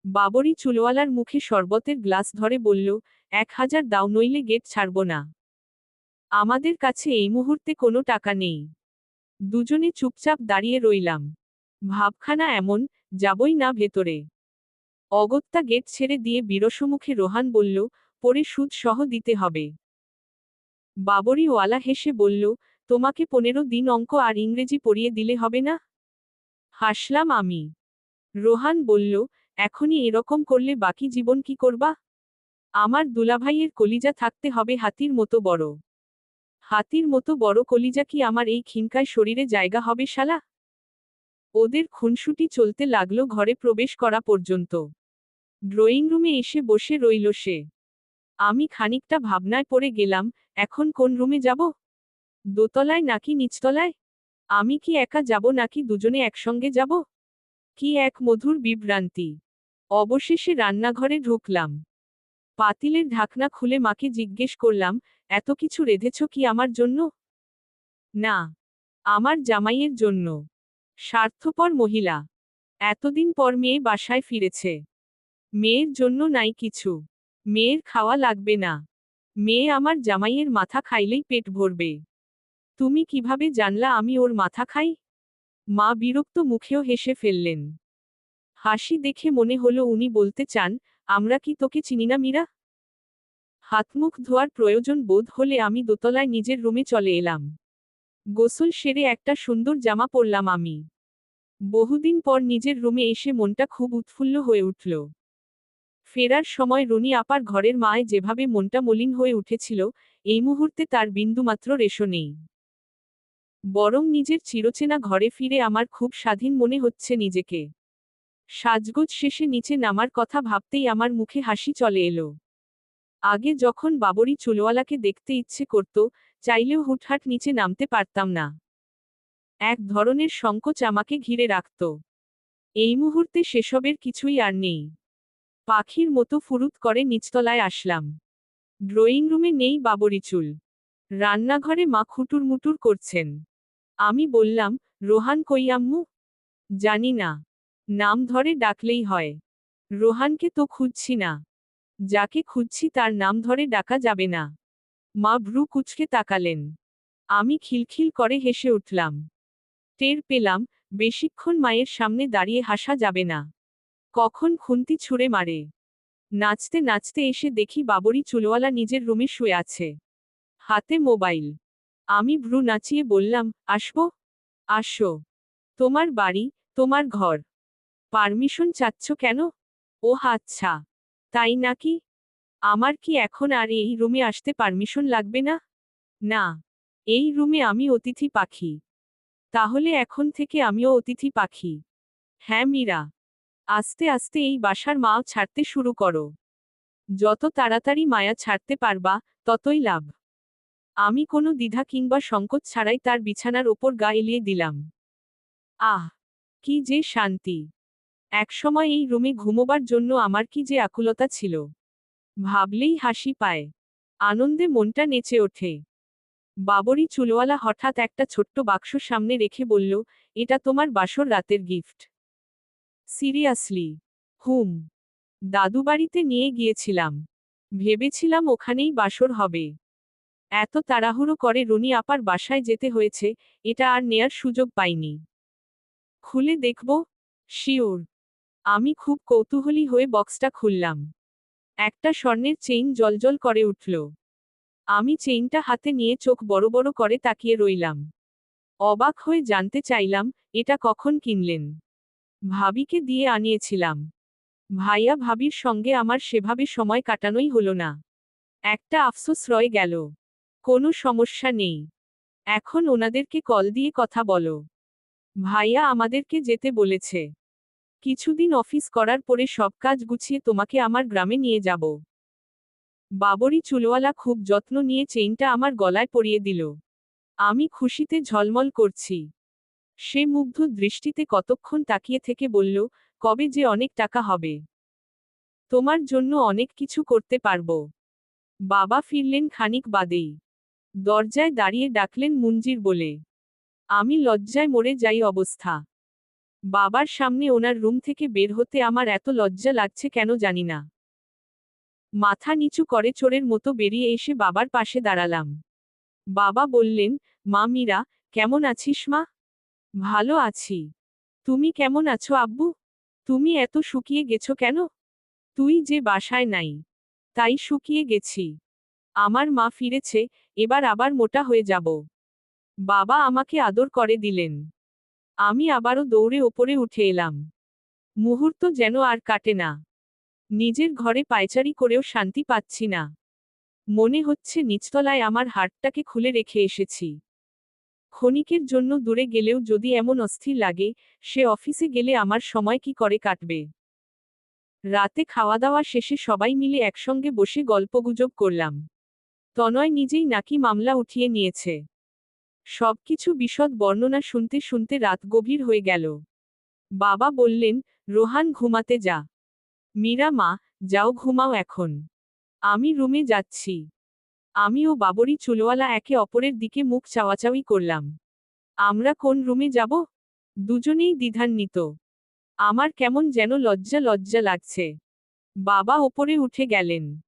বাবরি চুলোয়ালার মুখে শরবতের গ্লাস ধরে বলল, 1000 দাও নইলে গেট ছাড়ব না। আমাদের কাছে এই মুহূর্তে কোনো টাকা নেই। দুজনে চুপচাপ দাঁড়িয়ে রইলাম। ভাবখানা এমন, যাবই না ভেতরে। অগত্যা গেট ছেড়ে দিয়ে বিরসমুখে রোহান বলল, পরে সুদ সহ দিতে হবে। বাবরিওয়ালা হেসে বলল, তোমাকে 15 দিন অঙ্ক আর ইংরেজি পড়িয়ে দিলে হবে না? হাসলাম আমি। রোহান বলল, এখনই এরকম করলে বাকি জীবন কি করবা? আমার দুলাভাইয়ের কলিজা থাকতে হবে হাতির মতো বড়। হাতির মতো বড় কলিজা কি আমার এই ক্ষীণকায় শরীরে জায়গা হবে শালা? ওদের খুনসুটি চলতে লাগলো ঘরে প্রবেশ করা পর্যন্ত। ড্রয়িং রুমে এসে বসে রইল সে। আমি খানিকটা ভাবনায় পড়ে গেলাম, এখন কোন রুমে যাব? দোতলায় নাকি নিচতলায়? আমি কি একা যাব নাকি দুজনে একসঙ্গে যাব? কি এক মধুর বিভ্রান্তি। অবশেষে রান্নাঘরে ঢুকলাম। পাতিলের ঢাকনা খুলে মাকে জিজ্ঞেস করলাম, এত কিছু রেঁধেছ কি আমার জন্য? না, আমার জামাইয়ের জন্য। স্বার্থপর মহিলা। এতদিন পর মেয়ে বাসায় ফিরেছে। মেয়ের জন্য নাই কিছু। মেয়ের খাওয়া লাগবে না। মেয়ে আমার জামাইয়ের মাথা খাইলেই পেট ভরবে। তুমি কিভাবে জানলা আমি ওর মাথা খাই? মা বিরক্ত মুখেও হেসে ফেললেন। হাসি দেখে মনে হলো উনি বলতে চান, আমরা কি তোকে চিনি না মীরা? হাতমুখ ধোয়ার প্রয়োজন বোধ হলে আমি দোতলায় নিজের রুমে চলে এলাম। গোসল সেরে একটা সুন্দর জামা পরলাম আমি। বহুদিন পর নিজের রুমে এসে মনটা খুব উৎফুল্ল হয়ে উঠল। ফেরার সময় রুনি আপার ঘরের মায় যেভাবে মনটা মলিন হয়ে উঠেছিল, এই মুহূর্তে তার বিন্দুমাত্র রেশো নেই। বরং নিজের চিরচেনা ঘরে ফিরে আমার খুব স্বাধীন মনে হচ্ছে নিজেকে। সাজগোজ শেষে নিচে নামার কথা ভাবতেই আমার মুখে হাসি চলে এলো। আগে যখন বাবরি চুলওয়ালাকে দেখতে ইচ্ছে করত, চাইলেও হুটহাট নিচে নামতে পারতাম না। এক ধরনের সংকোচ আমাকে ঘিরে রাখত। এই মুহূর্তে সেসবের কিছুই আর নেই। পাখির মতো ফুরুত করে নিচতলায় আসলাম। ড্রয়িং রুমে নেই বাবরি চুল। রান্নাঘরে মা খুটুরমুটুর করছেন। আমি বললাম, রোহান কই আম্মু? জানি না। নাম ধরে ডাকলেই হয়। রোহানকে তো খুঁজছি না। যাকে খুঁজছি তার নাম ধরে ডাকা যাবে না। মা ভ্রু কুঁচকে তাকালেন। আমি খিলখিল করে হেসে উঠলাম। টের পেলাম, বেশিক্ষণ মায়ের সামনে দাঁড়িয়ে হাসা যাবে না। কখন খুন্তি ছুঁড়ে মারে। নাচতে নাচতে এসে দেখি বাবরি চুলওয়ালা নিজের রুমে শুয়ে আছে। হাতে মোবাইল। আমি ভ্রু নাচিয়ে বললাম, আসবো? আসো। তোমার বাড়ি, তোমার ঘর। পারমিশন চাচ্ছ কেন? ও আচ্ছা। তাই নাকি? আমার কি এখন আর এই রুমে আসতে পারমিশন লাগবে না? না। এই রুমে আমি অতিথি পাখি। তাহলে এখন থেকে আমিও অতিথি পাখি। হ্যাঁ মীরা। আস্তে আস্তে এই বাসার মাও ছাড়তে শুরু করো। যত তাড়াতাড়ি মায়া ছাড়তে পারবা, ততই লাভ। আমি কোনো দ্বিধা কিংবা সংকোচ ছাড়াই তার বিছানার ওপর গা এলিয়ে দিলাম। আহ! কি যে শান্তি! একসময় এই রুমে ঘুমোবার জন্য আমার কি যে আকুলতা ছিল। ভাবলেই হাসি পায়। আনন্দে মনটা নেচে ওঠে। বাবরি চুলওয়ালা হঠাৎ একটা ছোট্ট বাক্স সামনে রেখে বলল, এটা তোমার বাসর রাতের গিফট। সিরিয়াসলি? হুম। দাদু বাড়িতে নিয়ে গিয়েছিলাম। ভেবেছিলাম ওখানেই বাসর হবে। এত তাড়াহুড়ো করে রুনি আপার বাসায় যেতে হয়েছে, এটা আর নেয়ার সুযোগ পাইনি। খুলে দেখব? শিওর। আমি খুব কৌতূহলী হয়ে বক্সটা খুললাম। একটা স্বর্ণের চেইন জ্বলজ্বল করে উঠল। আমি চেইনটা হাতে নিয়ে চোখ বড় বড় করে তাকিয়ে রইলাম। অবাক হয়ে জানতে চাইলাম, এটা কখন কিনলেন? ভাবিকে দিয়ে আনিয়েছিলাম। ভাইয়া ভাবির সঙ্গে আমার সেভাবে সময় কাটানোই হলো না। একটা আফসোস রয়ে গেল। কোনো সমস্যা নেই। এখন ওনাদেরকে কল দিয়ে কথা বলো। ভাইয়া আমাদেরকে যেতে বলেছে। কিছুদিন অফিস করার পরে সব কাজ গুছিয়ে তোমাকে আমার গ্রামে নিয়ে যাব। বাবরি চুলওয়ালা খুব যত্ন নিয়ে চেইনটা আমার গলায় পরিয়ে দিল। আমি খুশিতে ঝলমল করছি। সে মুগ্ধ দৃষ্টিতে কতক্ষণ তাকিয়ে থেকে বলল, কবে যে অনেক টাকা হবে। তোমার জন্য অনেক কিছু করতে পারবো। বাবা ফিরলেন খানিক বাদেই। দরজায় দাঁড়িয়ে ডাকলেন মুঞ্জির বলে। আমি লজ্জায় মরে যাই অবস্থা। বাবার সামনে ওনার রুম থেকে বের হতে আমার এত লজ্জা লাগছে কেন জানি না। মাথা নিচু করে চোরের মতো বেরিয়ে এসে বাবার পাশে দাঁড়ালাম। বাবা বললেন, মা মীরা, কেমন আছিস মা? ভালো আছি। তুমি কেমন আছো আব্বু? তুমি এত শুকিয়ে গেছো কেন? তুই যে বাসায় নাই। তাই শুকিয়ে গেছি। আমার মা ফিরেছে, এবার আবার মোটা হয়ে যাব। বাবা আমাকে আদর করে দিলেন। আমি আবারও দৌড়ে ওপরে উঠে এলাম। মুহূর্ত যেন আর কাটে না। নিজের ঘরে পায়চারি করেও শান্তি পাচ্ছি না। মনে হচ্ছে নিচতলায় আমার হাতটাকে খুলে রেখে এসেছি। ক্ষণিকের জন্য দূরে গেলেও যদি এমন অস্থির লাগে, সে অফিসে গেলে আমার সময় কি করে কাটবে। রাতে খাওয়া দাওয়া শেষে সবাই মিলে একসঙ্গে বসে গল্পগুজব করলাম। তনয় নিজেই নাকি মামলা উঠিয়ে নিয়েছে। সবকিছু বিশদ বর্ণনা শুনতে শুনতে রাত গভীর হয়ে গেল। বাবা বললেন, রোহান ঘুমাতে যা। মীরা মা, যাও ঘুমাও এখন। আমি রুমে যাচ্ছি। আমি ও বাবরি চুলওয়ালা একে অপরের দিকে মুখ চাওয়াচাওয়ি করলাম। আমরা কোন রুমে যাব? দুজনেই দ্বিধান্বিত। আমার কেমন যেন লজ্জা লজ্জা লাগছে। বাবা ওপরে উঠে গেলেন।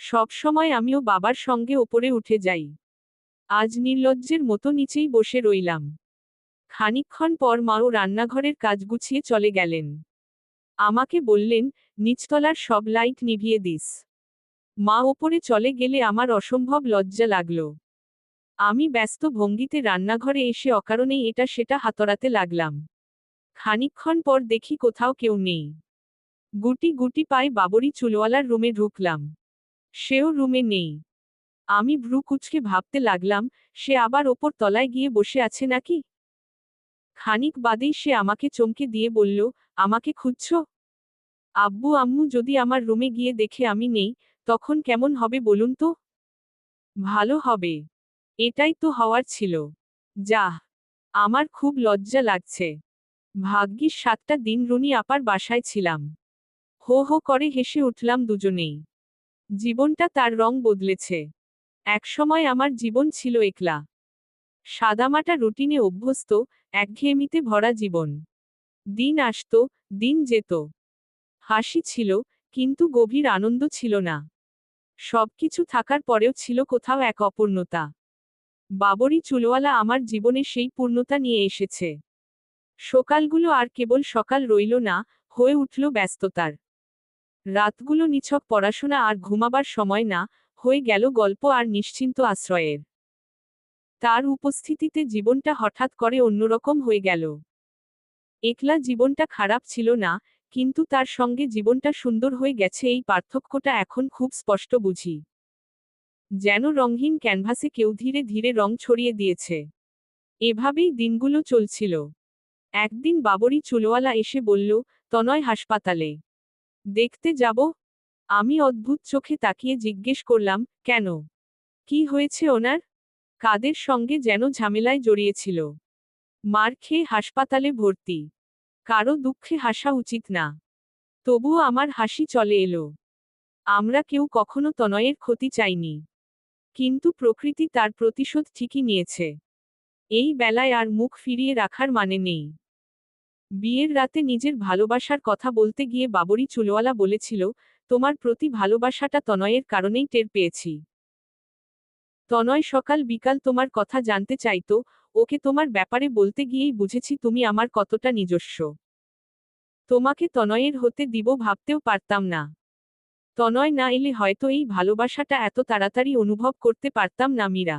সব সময় আমিও বাবার সঙ্গে ওপরে উঠে যাই। আজ নির্লজ্জের মতো নিচেই বসে রইলাম। খানিকক্ষণ পর মাও রান্নাঘরের কাজ গুছিয়ে চলে গেলেন। আমাকে বললেন, নিচতলার সব লাইট নিভিয়ে দিস। মা ওপরে চলে গেলে আমার অসম্ভব লজ্জা লাগল। আমি ব্যস্ত ভঙ্গিতে রান্নাঘরে এসে অকারণেই এটা সেটা হাতড়াতে লাগলাম। খানিকক্ষণ পর দেখি কোথাও কেউ নেই। গুটি গুটি পায়ে বাবরি চুলওয়ালার রুমে ঢুকলাম। সেও রুমে নেই। আমি ভ্রু কুঁচকে ভাবতে লাগলাম, সে আবার ওপর তলায় গিয়ে বসে আছে নাকি। খানিক বাদেই সে আমাকে চমকে দিয়ে বলল, আমাকে খুঁজছ? আব্বু আম্মু যদি আমার রুমে গিয়ে দেখে আমি নেই, তখন কেমন হবে বলুন তো? ভালো হবে। এটাই তো হওয়ার ছিল। যাহ, আমার খুব লজ্জা লাগছে। ভাগ্যিস 7টা দিন রুনি আপার বাসায় ছিলাম। হো হো করে হেসে উঠলাম দুজনেই। জীবনটা তার রং বদলেছে। একসময় আমার জীবন ছিল একলা। সাদামাটা রুটিনে অভ্যস্ত, একঘেয়েমিতে ভরা জীবন। দিন আসতো, দিন যেত। হাসি ছিল, কিন্তু গভীর আনন্দ ছিল না। সবকিছু থাকার পরেও ছিল কোথাও এক অপূর্ণতা। বাবরি চুলওয়ালা আমার জীবনে সেই পূর্ণতা নিয়ে এসেছে। সকালগুলো আর কেবল সকাল রইল না, হয়ে উঠল ব্যস্ততার। রাতগুলো নিছক পড়াশোনা আর ঘুমাবার সময় না, হয়ে গেল গল্প আর নিশ্চিন্ত আশ্রয়ের। তার উপস্থিতিতে জীবনটা হঠাৎ করে অন্যরকম হয়ে গেল। একলা জীবনটা খারাপ ছিল না, কিন্তু তার সঙ্গে জীবনটা সুন্দর হয়ে গেছে এই পার্থক্যটা এখন খুব স্পষ্ট বুঝি। যেন রঙহীন ক্যানভাসে কেউ ধীরে ধীরে রং ছড়িয়ে দিয়েছে। এভাবেই দিনগুলো চলছিল। একদিন বাবরি চুলওয়ালা এসে বলল, তনয় হাসপাতালে দেখতে যাব। আমি অদ্ভুত চোখে তাকিয়ে জিজ্ঞেস করলাম, কেন? কি হয়েছে ওনার? কাদের সঙ্গে যেন ঝামেলায় জড়িয়েছিল। মার খেয়ে হাসপাতালে ভর্তি। কারো দুঃখে হাসা উচিত না। তবুও আমার হাসি চলে এলো। আমরা কেউ কখনো তনয়ের ক্ষতি চাইনি। কিন্তু প্রকৃতি তার প্রতিশোধ ঠিকই নিয়েছে। এই বেলায় আর মুখ ফিরিয়ে রাখার মানে নেই। বিয়ের রাতে নিজের ভালোবাসার কথা বলতে গিয়ে বাবরি চুলওয়ালা বলেছিল, তোমার প্রতি ভালোবাসাটা তনয়ের কারণেই টের পেয়েছি। তনয় সকাল বিকাল তোমার কথা জানতে চাইতো, ওকে তোমার ব্যাপারে বলতে গিয়েই বুঝেছি তুমি আমার কতটা নিজস্ব। তোমাকে তনয়ের হতে দিব ভাবতেও পারতাম না। তনয় না এলে হয়তো এই ভালোবাসাটা এত তাড়াতাড়ি অনুভব করতে পারতাম না মীরা।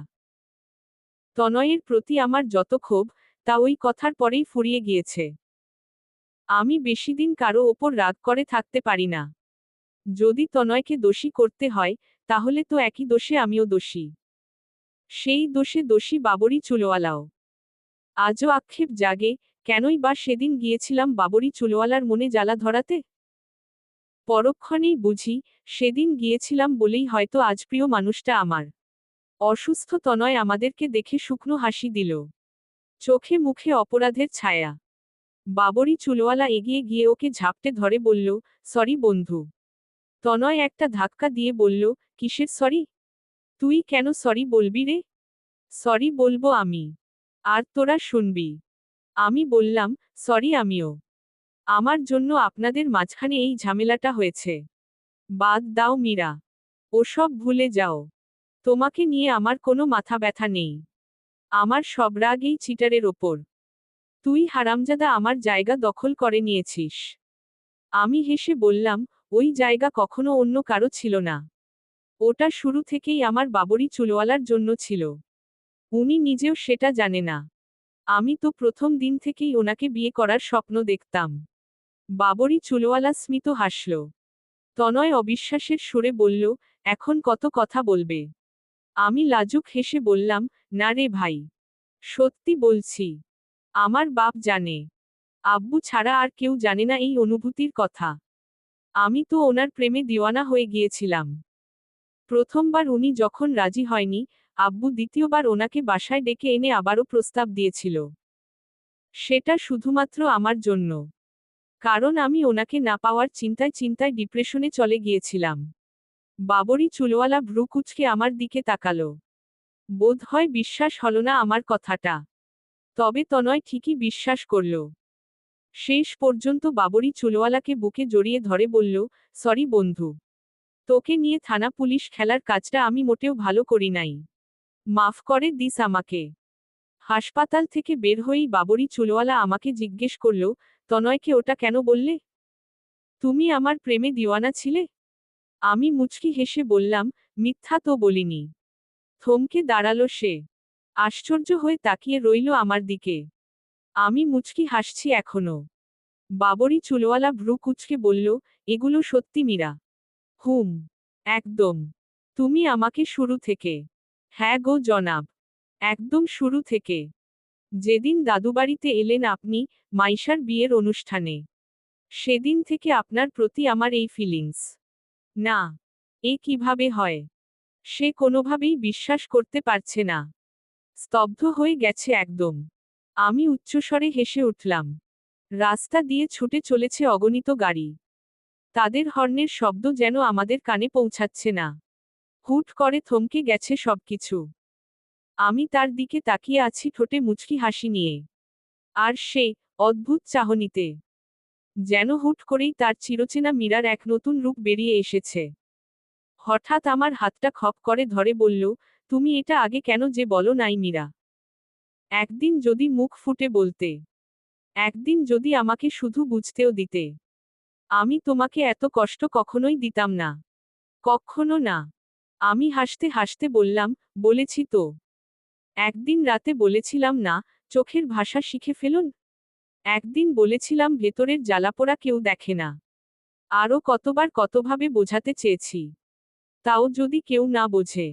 তনয়ের প্রতি আমার যত ক্ষোভ, তা ওই কথার পরেই ফুরিয়ে গিয়েছে। আমি বেশিদিন কারো ওপর রাগ করে থাকতে পারি না। যদি তনয়কে দোষী করতে হয়, তাহলে তো একই দোষে আমিও দোষী। সেই দোষে দোষী বাবরি চুলওয়ালাও। আজও আক্ষেপ জাগে, কেনই বা সেদিন গিয়েছিলাম বাবরি চুলওয়ালার মনে জ্বালা ধরাতে। পরক্ষণেই বুঝি, সেদিন গিয়েছিলাম বলেই হয়তো আজ প্রিয় মানুষটা আমার। অসুস্থ তনয় আমাদেরকে দেখে শুকনো হাসি দিল। চোখে মুখে অপরাধের ছায়া। বাবরি চুলওয়ালা এগিয়ে গিয়ে ওকে ঝাপটে ধরে বলল, সরি বন্ধু। তনয় একটা ধাক্কা দিয়ে বলল, কিসের সরি? তুই কেন সরি বলবি রে? সরি বলবো আমি। আর তোরা শুনবি। আমি বললাম, সরি আমিও। আমার জন্য আপনাদের মাঝখানে এই ঝামেলাটা হয়েছে। বাদ দাও মীরা। ওসব ভুলে যাও। তোমাকে নিয়ে আমার কোনো মাথা ব্যথা নেই। আমার সব রাগ এই চিটারের ওপর। তুই হারামজাদা আমার জায়গা দখল করে নিয়েছিস। আমি হেসে বললাম, ওই জায়গা কখনো অন্য কারো ছিল না। ওটা শুরু থেকেই আমার বাবরি চুলওয়ালার জন্য ছিল। উনি নিজেও সেটা জানে না। আমি তো প্রথম দিন থেকেই ওনাকে বিয়ে করার স্বপ্ন দেখতাম। বাবরি চুলওয়ালা স্মিত হাসল। তনয় অবিশ্বাসের সুরে বলল, এখন কত কথা বলবে? আমি লাজুক হেসে বললাম, না রে ভাই, সত্যি বলছি। আমার বাপ জানে, আব্বু ছাড়া আর কেউ জানে না এই অনুভূতির কথা। আমি তো ওনার প্রেমে দিওয়ানা হয়ে গিয়েছিলাম। প্রথমবার উনি যখন রাজি হয়নি, আব্বু দ্বিতীয়বার ওনাকে বাসায় ডেকে এনে আবারও প্রস্তাব দিয়েছিল। সেটা শুধুমাত্র আমার জন্য। কারণ আমি ওনাকে না পাওয়ার চিন্তায় চিন্তায় ডিপ্রেশনে চলে গিয়েছিলাম। বাবরি চুলওয়ালা ভ্রু কুঁচকে আমার দিকে তাকালো। বোধ হয় বিশ্বাস হলো না আমার কথাটা। তবে তনয় ঠিকই বিশ্বাস করল। শেষ পর্যন্ত বাবরি চুলওয়ালাকে বুকে জড়িয়ে ধরে বলল, সরি বন্ধু। তোকে নিয়ে থানা পুলিশ খেলার কাজটা আমি মোটেও ভালো করি নাই। মাফ করে দিস আমাকে। হাসপাতাল থেকে বের হয়েই বাবরি চুলওয়ালা আমাকে জিজ্ঞেস করল, তনয়কে ওটা কেন বললে? তুমি আমার প্রেমে দিওয়ানা ছিলে? আমি মুচকি হেসে বললাম, মিথ্যা তো বলিনি। থমকে দাঁড়ালো সে। আশ্চর্য হয়ে তাকিয়ে রইল আমার দিকে। আমি মুচকি হাসছি এখনো। বাবরি চুলওয়ালা ভ্রু কুঁচকে বলল, এগুলো সত্যি মীরা? হুম, একদম। তুমি আমাকে শুরু থেকে। হ্যাঁ গো জনাব, একদম শুরু থেকে। যেদিন দাদুবাড়িতে এলেন আপনি, মাইশার বিয়ের অনুষ্ঠানে, সেদিন থেকে আপনার প্রতি আমার এই ফিলিংস। না, এ কিভাবে হয়? সে কোনোভাবেই বিশ্বাস করতে পারছে না। স্তব্ধ হয়ে গেছে একদম। আমি উচ্চস্বরে হেসে উঠলাম। রাস্তা দিয়ে ছুটে চলেছে অগণিত গাড়ি। তাদের হর্নের শব্দ যেন আমাদের কানে পৌঁছাচ্ছে না। হুট করে থমকে গেছে সবকিছু। আমি তার দিকে তাকিয়ে আছি ঠোঁটে মুচকি হাসি নিয়ে। আর সে, অদ্ভুত চাহনিতে। যেন হুট করেই তার চিরচেনা মীরার এক নতুন রূপ বেরিয়ে এসেছে। হঠাৎ আমার হাতটা খপ করে ধরে বলল, তুমি এটা আগে কেন যে বলো নাই মীরা? একদিন যদি মুখ ফুটে বলতে। একদিন যদি আমাকে শুধু বুঝতেও দিতে। আমি তোমাকে এত কষ্ট কখনোই দিতাম না। কখনো না। আমি হাসতে হাসতে বললাম, বলেছি তো। একদিন রাতে বলেছিলাম না, চোখের ভাষা শিখে ফেলুন। একদিন বলেছিলাম ভেতরের জ্বালাপোড়া কেউ দেখে না। আরও কতবার কতভাবে বোঝাতে চেয়েছি। তাও যদি কেউ না বোঝে।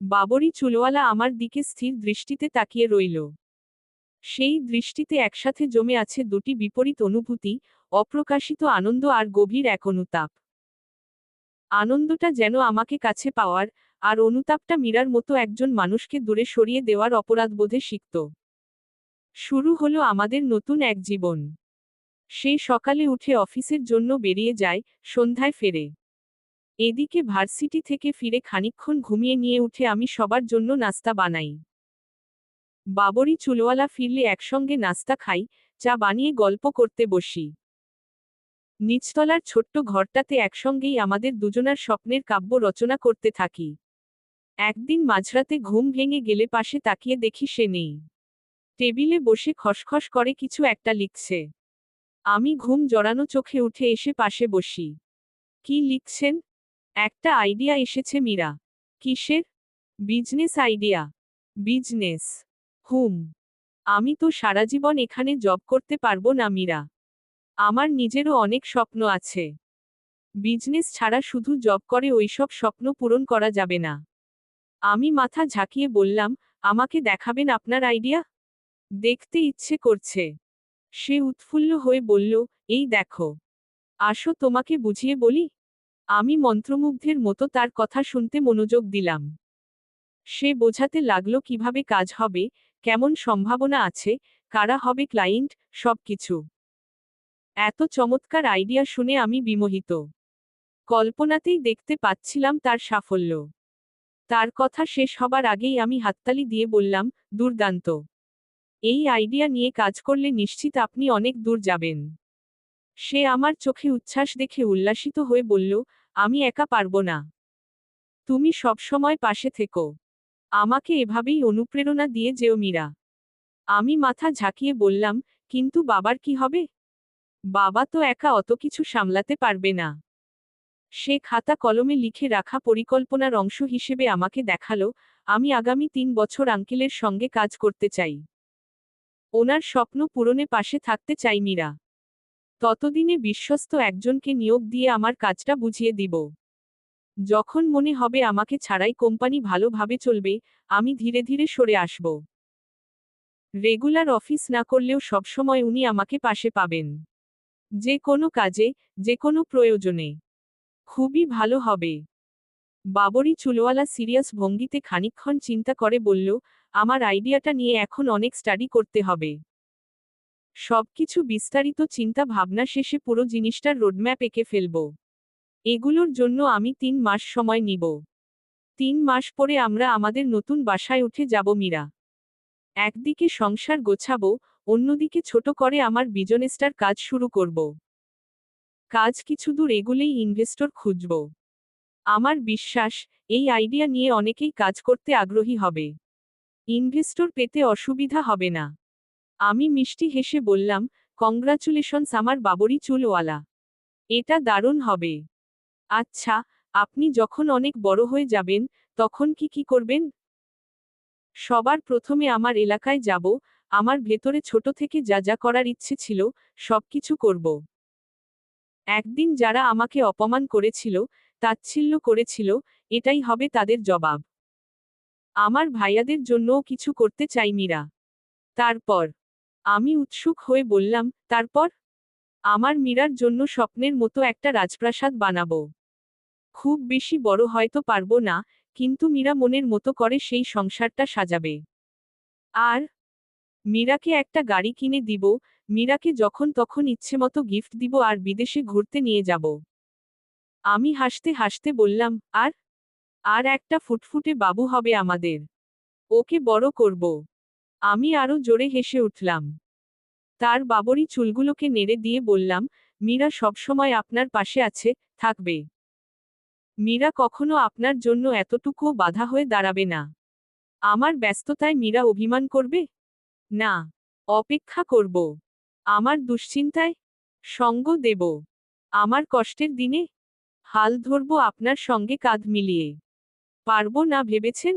বাবরি চুলওয়ালা আমার দিকে স্থির দৃষ্টিতে তাকিয়ে রইল। সেই দৃষ্টিতে একসাথে জমে আছে দুটি বিপরীত অনুভূতি, অপ্রকাশিত আনন্দ আর গভীর এক অনুতাপ। আনন্দটা যেন আমাকে কাছে পাওয়ার, আর অনুতাপটা মীরার মতো একজন মানুষকে দূরে সরিয়ে দেওয়ার অপরাধবোধে সিক্ত। শুরু হলো আমাদের নতুন এক জীবন। সে সকালে উঠে অফিসের জন্য বেরিয়ে যায়, সন্ধ্যায় ফেরে। এদিকে ভার্সিটি থেকে ফিরে খানিকক্ষণ ঘুমিয়ে নিয়ে উঠে আমি সবার জন্য নাস্তা বানাই। বাবরি চুলওয়ালা ফিরলে একসঙ্গে নাস্তা খাই, চা বানিয়ে গল্প করতে বসি। নিচতলার ছোট্ট ঘরটাতে একসঙ্গেই আমাদের দুজনার স্বপ্নের কাব্য রচনা করতে থাকি। একদিন মাঝরাতে ঘুম ভেঙে গেলে পাশে তাকিয়ে দেখি সে নেই। টেবিলে বসে খসখস করে কিছু একটা লিখছে। আমি ঘুম জড়ানো চোখে উঠে এসে পাশে বসি। কি লিখছেন? একটা আইডিয়া এসেছে মীরা। কিসের? Business idea. বিজনেস? হুম। আমি তো সারা জীবন এখানে জব করতে পারবো না মীরা। আমার নিজেরও অনেক স্বপ্ন আছে। বিজনেস ছাড়া শুধু জব করে ওইসব স্বপ্ন পূরণ করা যাবে না। আমি মাথা ঝাঁকিয়ে বললাম, আমাকে দেখাবেন আপনার আইডিয়া? দেখতে ইচ্ছে করছে। সে উৎফুল্ল হয়ে বলল, এই দেখো। আসো তোমাকে বুঝিয়ে বলি। আমি মন্ত্রমুগ্ধের মতো তার কথা শুনতে মনোযোগ দিলাম। সে বোঝাতে লাগলো কিভাবে কাজ হবে, কেমন সম্ভাবনা আছে, কারা হবে ক্লায়েন্ট, সবকিছু। এত চমৎকার আইডিয়া শুনে আমি বিমোহিত। কল্পনাতেই দেখতে পাচ্ছিলাম তার সাফল্য। তার কথা শেষ হবার আগেই আমি হাততালি দিয়ে বললাম, দুর্দান্ত। এই আইডিয়া নিয়ে কাজ করলে নিশ্চিত আপনি অনেক দূর যাবেন। সে আমার চোখে উচ্ছ্বাস দেখে উল্লাসিত হয়ে বলল, আমি একা পারবো না। তুমি সবসময় পাশে থেকো। আমাকে এভাবেই অনুপ্রেরণা দিয়ে যেও মীরা। আমি মাথা ঝাঁকিয়ে বললাম, কিন্তু বাবার কি হবে? বাবা তো একা অত কিছু সামলাতে পারবে না। সে খাতা কলমে লিখে রাখা পরিকল্পনার অংশ হিসেবে আমাকে দেখালো, আমি আগামী 3 বছর আঙ্কেলের সঙ্গে কাজ করতে চাই। ওনার স্বপ্ন পূরণে পাশে থাকতে চাই মীরা। ততদিনে বিশ্বস্ত একজনকে নিয়োগ দিয়ে আমার কাজটা বুঝিয়ে দিব। যখন মনে হবে আমাকে ছাড়াই কোম্পানি ভালোভাবে চলবে, আমি ধীরে ধীরে সরে আসব। রেগুলার অফিস না করলেও সবসময় উনি আমাকে পাশে পাবেন। যে কোনো কাজে, যে কোনো প্রয়োজনে। খুবই ভালো হবে। বাবরি চুলওয়ালা সিরিয়াস ভঙ্গিতে খানিকক্ষণ চিন্তা করে বলল, আমার আইডিয়াটা নিয়ে এখন অনেক স্টাডি করতে হবে। সবকিছু বিস্তারিত চিন্তা ভাবনা শেষে পুরো জিনিসটার রোডম্যাপ এঁকে ফেলব। এগুলোর জন্য আমি 3 মাস সময় নিব। 3 মাস পরে আমরা আমাদের নতুন বাসায় উঠে যাব মীরা। একদিকে সংসার গোছাবো, অন্যদিকে ছোট করে আমার বিজনেসটার কাজ শুরু করব। কাজ কিছুদূর এগুলেই ইনভেস্টর খুঁজব। আমার বিশ্বাস, এই আইডিয়া নিয়ে অনেকেই কাজ করতে আগ্রহী হবে। ইনভেস্টর পেতে অসুবিধা হবে না। আমি মিষ্টি হেসে বললাম, কংগ্রাচুলেশনস আমার বাবরি চুলওয়ালা। এটা দারুণ হবে। আচ্ছা, আপনি যখন অনেক বড় হয়ে যাবেন, তখন কি করবেন? সবার প্রথমে আমার এলাকায় যাব, আমার ভেতরে ছোট থেকে যা যা করার ইচ্ছে ছিল, সবকিছু করব। একদিন যারা আমাকে অপমান করেছিল, তাচ্ছিল্য করেছিল, এটাই হবে তাদের জবাব। আমার ভাইয়াদের জন্যও কিছু করতে চাই মীরা। তারপর? আমি উৎসুক হয়ে বললাম, তারপর? আমার মীরার জন্য স্বপ্নের মতো একটা রাজপ্রাসাদ বানাবো। খুব বেশি বড় হয়তো পারবো না, কিন্তু মীরা মনের মতো করে সেই সংসারটা সাজাবে। আর মীরাকে একটা গাড়ি কিনে দিব, মীরাকে যখন তখন ইচ্ছেমতো গিফট দিব আর বিদেশে ঘুরতে নিয়ে যাব। আমি হাসতে হাসতে বললাম, আর আর একটা ফুটফুটে বাবু হবে আমাদের। ওকে বড় করব। আমি আরো জোরে হেসে উঠলাম। তার বাবরি চুলগুলোকে নেড়ে দিয়ে বললাম, মীরা সবসময় আপনার পাশে আছে, থাকবে। মীরা কখনো আপনার জন্য এতটুকুও বাধা হয়ে দাঁড়াবে না। আমার ব্যস্ততায় মীরা অভিমান করবে? না। অপেক্ষা করব। আমার দুশ্চিন্তায় সঙ্গ দেব। আমার কষ্টের দিনে হাল ধরব আপনার সঙ্গে কাঁধ মিলিয়ে। পারব না ভেবেছেন?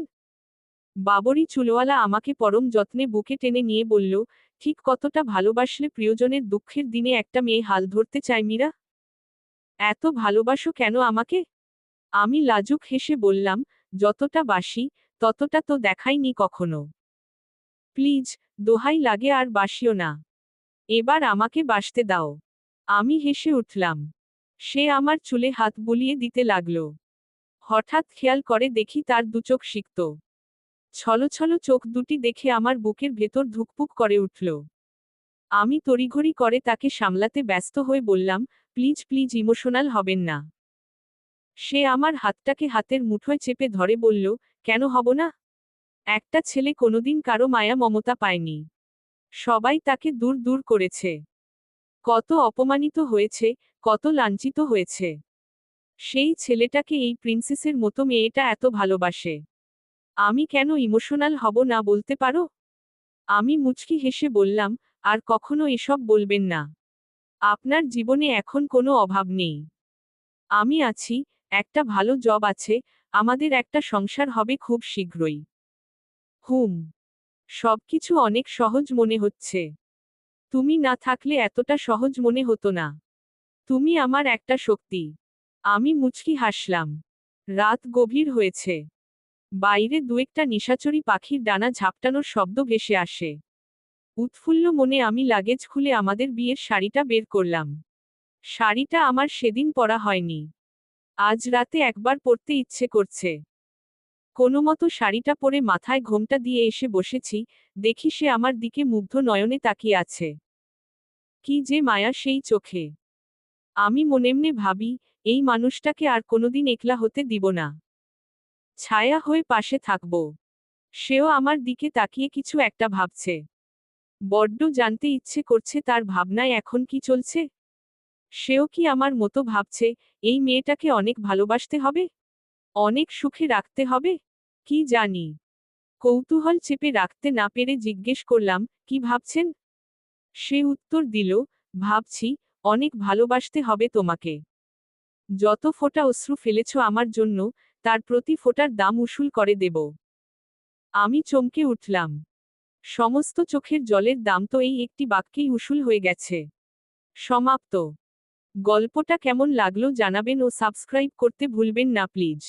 বাবরি চুলওয়ালা আমাকে পরম যত্নে বুকে টেনে নিয়ে বলল, ঠিক কতটা ভালোবাসলে প্রিয়জনের দুঃখের দিনে একটা মেয়ে হাল ধরতে চায় মীরা? এত ভালোবাসো কেন আমাকে? আমি লাজুক হেসে বললাম, যতটা বাসি, ততটা তো দেখাইনি কখনো। প্লিজ, দোহাই লাগে আর বাসিও না। এবার আমাকে বাসতে দাও। আমি হেসে উঠলাম। সে আমার চুলে হাত বুলিয়ে দিতে লাগল। হঠাৎ খেয়াল করে দেখি তার দুচোখ সিক্ত। ছলছল চোখ দুটি দেখে আমার বুকের ভেতর ধুকপুক করে উঠল। আমি তড়িঘড়ি করে তাকে সামলাতে ব্যস্ত হয়ে বললাম, প্লিজ প্লিজ ইমোশনাল হবেন না। সে আমার হাতটাকে হাতের মুঠোয় চেপে ধরে বলল, কেন হব না? একটা ছেলে কোনোদিন কারো মায়া মমতা পায়নি। সবাই তাকে দূর দূর করেছে। কত অপমানিত হয়েছে, কত লাঞ্ছিত হয়েছে। সেই ছেলেটাকে এই প্রিন্সেসের মতো মেয়েটা এত ভালোবাসে। আমি কেন ইমোশনাল হব না বলতে পারো? আমি মুচকি হেসে বললাম, আর কখনো এসব বলবেন না। আপনার জীবনে এখন কোনো অভাব নেই। আমি আছি, একটা ভালো জব আছে, আমাদের একটা সংসার হবে খুব শীঘ্রই। হুম। সবকিছু অনেক সহজ মনে হচ্ছে। তুমি না থাকলে এতটা সহজ মনে হতো না। তুমি আমার একটা শক্তি। আমি মুচকি হাসলাম। রাত গভীর হয়েছে। বাইরে দুয়েকটা নিশাচরি পাখির ডানা ঝাপটানোর শব্দ ভেসে আসে। উৎফুল্ল মনে আমি লাগেজ খুলে আমাদের বিয়ের শাড়িটা বের করলাম। শাড়িটা আমার সেদিন পরা হয়নি। আজ রাতে একবার পরতে ইচ্ছে করছে। কোনোমতো শাড়িটা পরে মাথায় ঘোমটা দিয়ে এসে বসেছি, দেখি সে আমার দিকে মুগ্ধ নয়নে তাকিয়ে আছে। কি যে মায়া সেই চোখে। আমি মনেমনে ভাবি, এই মানুষটাকে আর কোনোদিন একলা হতে দিব না। ছায়া হয়ে পাশে থাকব। সেও আমার দিকে তাকিয়ে কিছু একটা ভাবছে। বড্ড জানতে ইচ্ছে করছে তার ভাবনায় এখন কি চলছে। সেও কি আমার মতো ভাবছে, এই মেয়েটাকে অনেক ভালোবাসতে হবে? অনেক সুখে রাখতে হবে? কি জানি। কৌতূহল চেপে রাখতে না পেরে জিজ্ঞেস করলাম, কি ভাবছেন? সে উত্তর দিল, ভাবছি, অনেক ভালোবাসতে হবে তোমাকে। যত ফোঁটা অশ্রু ফেলেছ আমার জন্য, তার প্রতি ফোঁটার দাম উসুল করে দেব। আমি চমকে উঠলাম। সমস্ত চোখের জলের দাম তো এই একটি বাক্যেই উসুল হয়ে গেছে। সমাপ্ত। গল্পটা কেমন লাগলো জানাবেন ও সাবস্ক্রাইব করতে ভুলবেন না প্লিজ।